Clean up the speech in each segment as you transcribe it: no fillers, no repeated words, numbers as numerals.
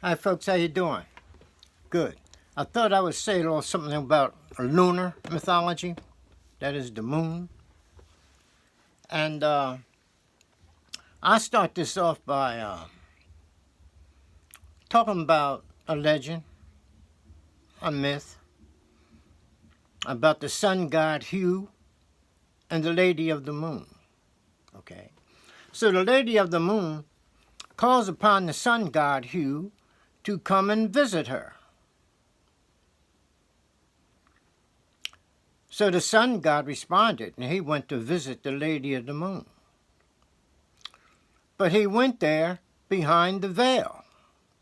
Hi folks, how you doing? Good. I thought I would say a little something about lunar mythology, that is the moon. And I'll start this off by talking about a legend, a myth, about the sun god Hu and the Lady of the Moon. Okay. So the Lady of the Moon calls upon the sun god Hu to come and visit her. So the sun god responded, and he went to visit the Lady of the Moon. But he went there behind the veil.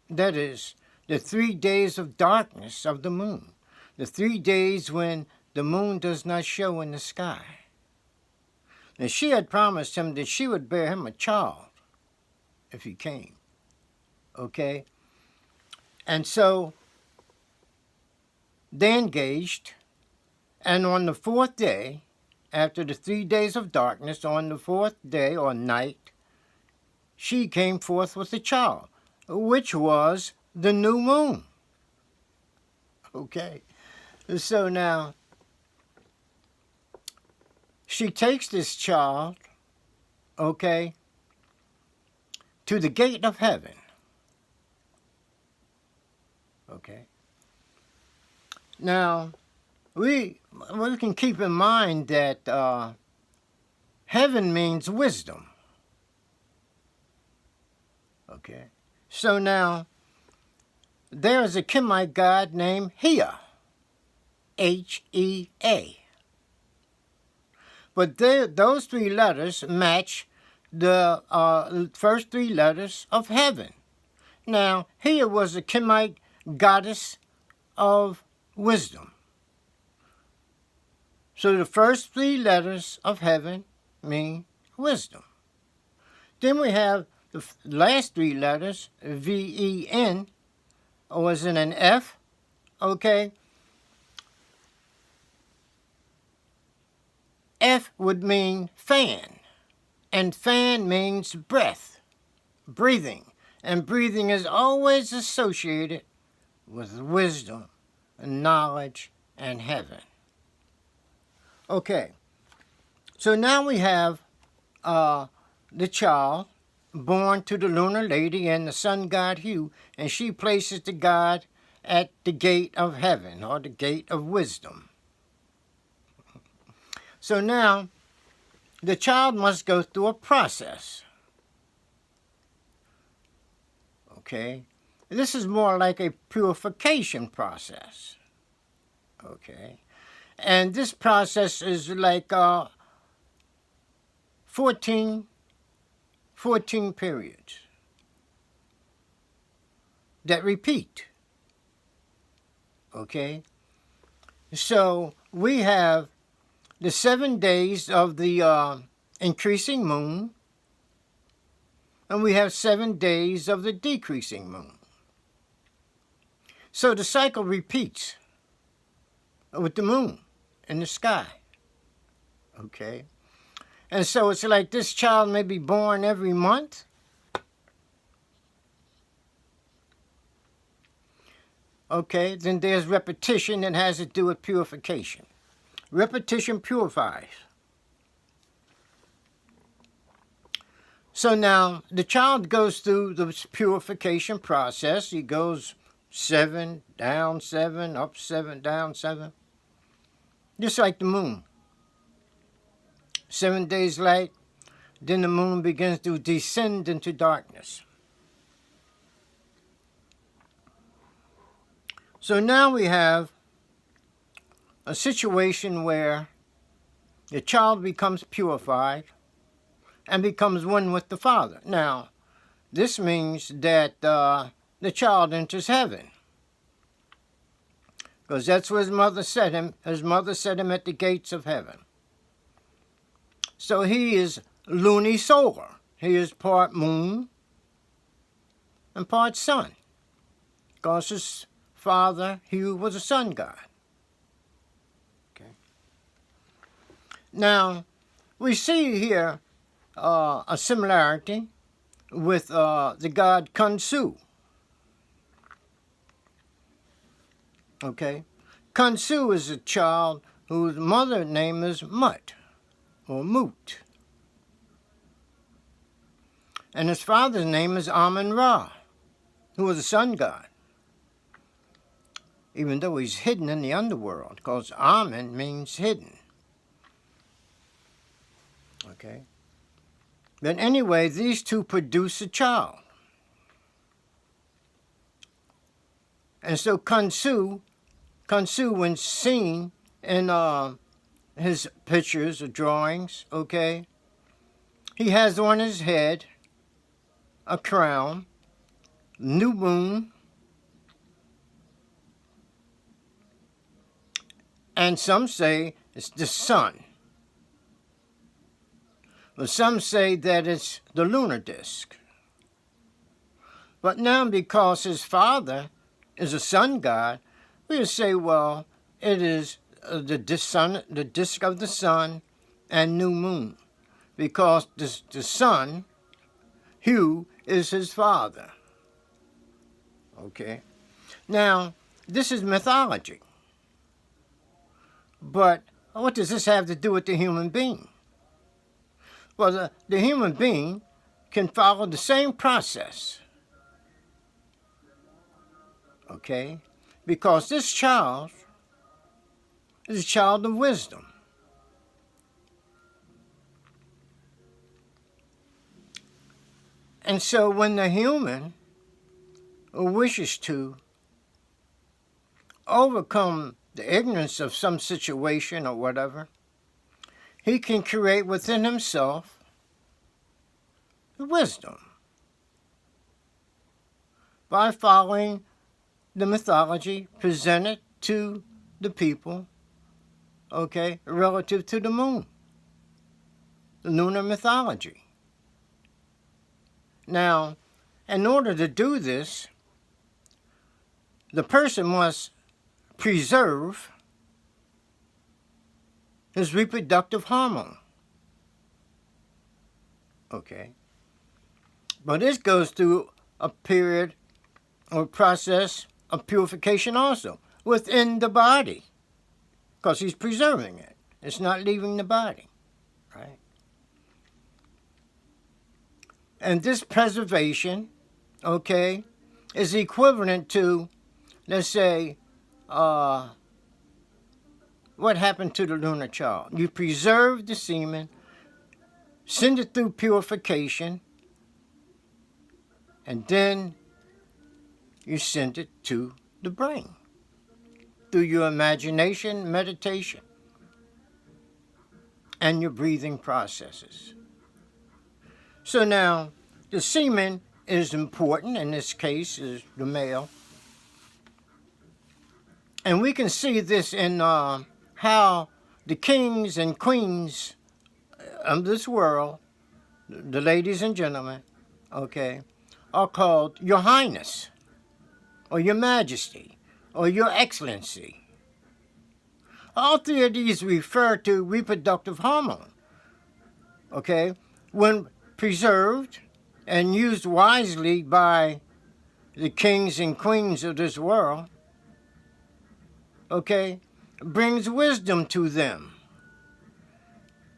That is, the 3 days of darkness of the moon. The 3 days when the moon does not show in the sky. And she had promised him that she would bear him a child if he came. Okay? And so they engaged. And on the 4th day, after the 3 days of darkness, on the 4th day or night, she came forth with a child, which was the new moon. Okay. So now, she takes this child, okay, to the gate of heaven. Okay. Now, we can keep in mind that heaven means wisdom. Okay. So now, there is a Chemite god named Hea. H-E-A. But those 3 letters match the first 3 letters of heaven. Now, Hea was a Chemite goddess of wisdom. So the first 3 letters of heaven mean wisdom. Then we have the last 3 letters, V-E-N, or is it an F? Okay. F would mean fan, and fan means breath, breathing, and breathing is always associated with wisdom, and knowledge, and heaven. Okay, so now we have the child born to the lunar lady and the sun god Hu, and she places the god at the gate of heaven, or the gate of wisdom. So now, the child must go through a process. Okay? This is more like a purification process. Okay? And this process is like 14 periods that repeat. Okay? So we have the 7 days of the increasing moon, and we have 7 days of the decreasing moon. So the cycle repeats with the moon in the sky. Okay? And so it's like this child may be born every month. Okay? Then there's repetition that has to do with purification. Repetition purifies. So now the child goes through the purification process. He goes 7, down 7, up 7, down 7. Just like the moon. 7 days light, then the moon begins to descend into darkness. So now we have a situation where the child becomes purified and becomes one with the Father. Now, this means that the child enters heaven, because that's where his mother set him. His mother set him at the gates of heaven. So he is lunisolar. He is part moon and part sun, because his father, Hu, was a sun god. Now, we see here a similarity with the god Khonsu. Okay? Kansu is a child whose mother name is Mut or Mut. And his father's name is Amun Ra, who was a sun god, even though he's hidden in the underworld, because Amun means hidden. Okay? But anyway, these two produce a child. And so Kansu, when seen in his pictures or drawings, okay, he has on his head a crown, new moon, and some say it's the sun. But some say that it's the lunar disk. But now, because his father is a sun god, we say, well, it is the disk of the sun and new moon, because the sun, Hu, is his father. Okay? Now, this is mythology. But what does this have to do with the human being? Well, the human being can follow the same process. Okay? Because this child is a child of wisdom. And so when the human wishes to overcome the ignorance of some situation or whatever, he can create within himself the wisdom by following the mythology presented to the people, okay, relative to the moon, the lunar mythology. Now, in order to do this, the person must preserve his reproductive hormone. Okay. But this goes through a period or process of purification also within the body, because he's preserving it. It's not leaving the body, right? And this preservation, okay, is equivalent to, let's say, what happened to the lunar child? You preserve the semen, send it through purification, and then you send it to the brain through your imagination, meditation, and your breathing processes. So now, the semen is important, in this case is the male. And we can see this in how the kings and queens of this world, the ladies and gentlemen, okay, are called Your Highness, or Your Majesty, or Your Excellency. All three of these refer to reproductive hormone, okay? When preserved and used wisely by the kings and queens of this world, okay, brings wisdom to them.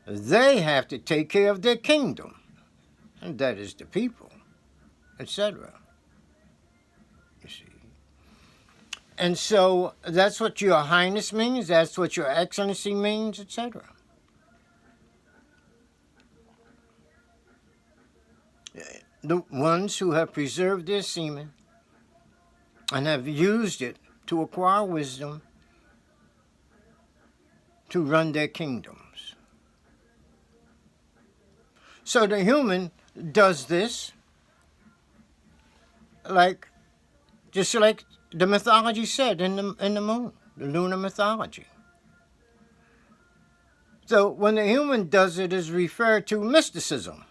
They have to take care of their kingdom, and that is the people, etc. You see. And so that's what Your Highness means, that's what Your Excellency means, etc. The ones who have preserved their semen and have used it to acquire wisdom to run their kingdoms. So the human does this just like the mythology said in the moon, the lunar mythology. So when the human does it, is referred to mysticism.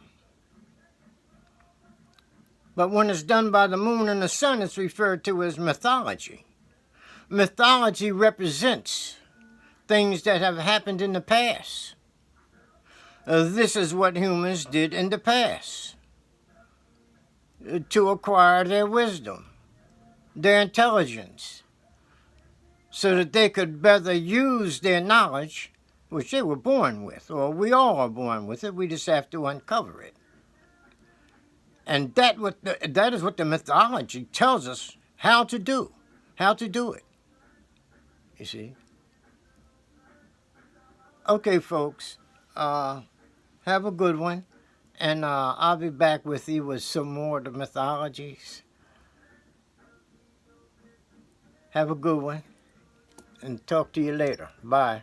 But when it's done by the moon and the sun, it's referred to as mythology. Mythology represents things that have happened in the past. This is what humans did in the past to acquire their wisdom, their intelligence, so that they could better use their knowledge, which they were born with, or we all are born with it. We just have to uncover it. And that is what the mythology tells us how to do it. You see? Okay, folks, have a good one, and I'll be back with you with some more of the mythologies. Have a good one, and talk to you later. Bye.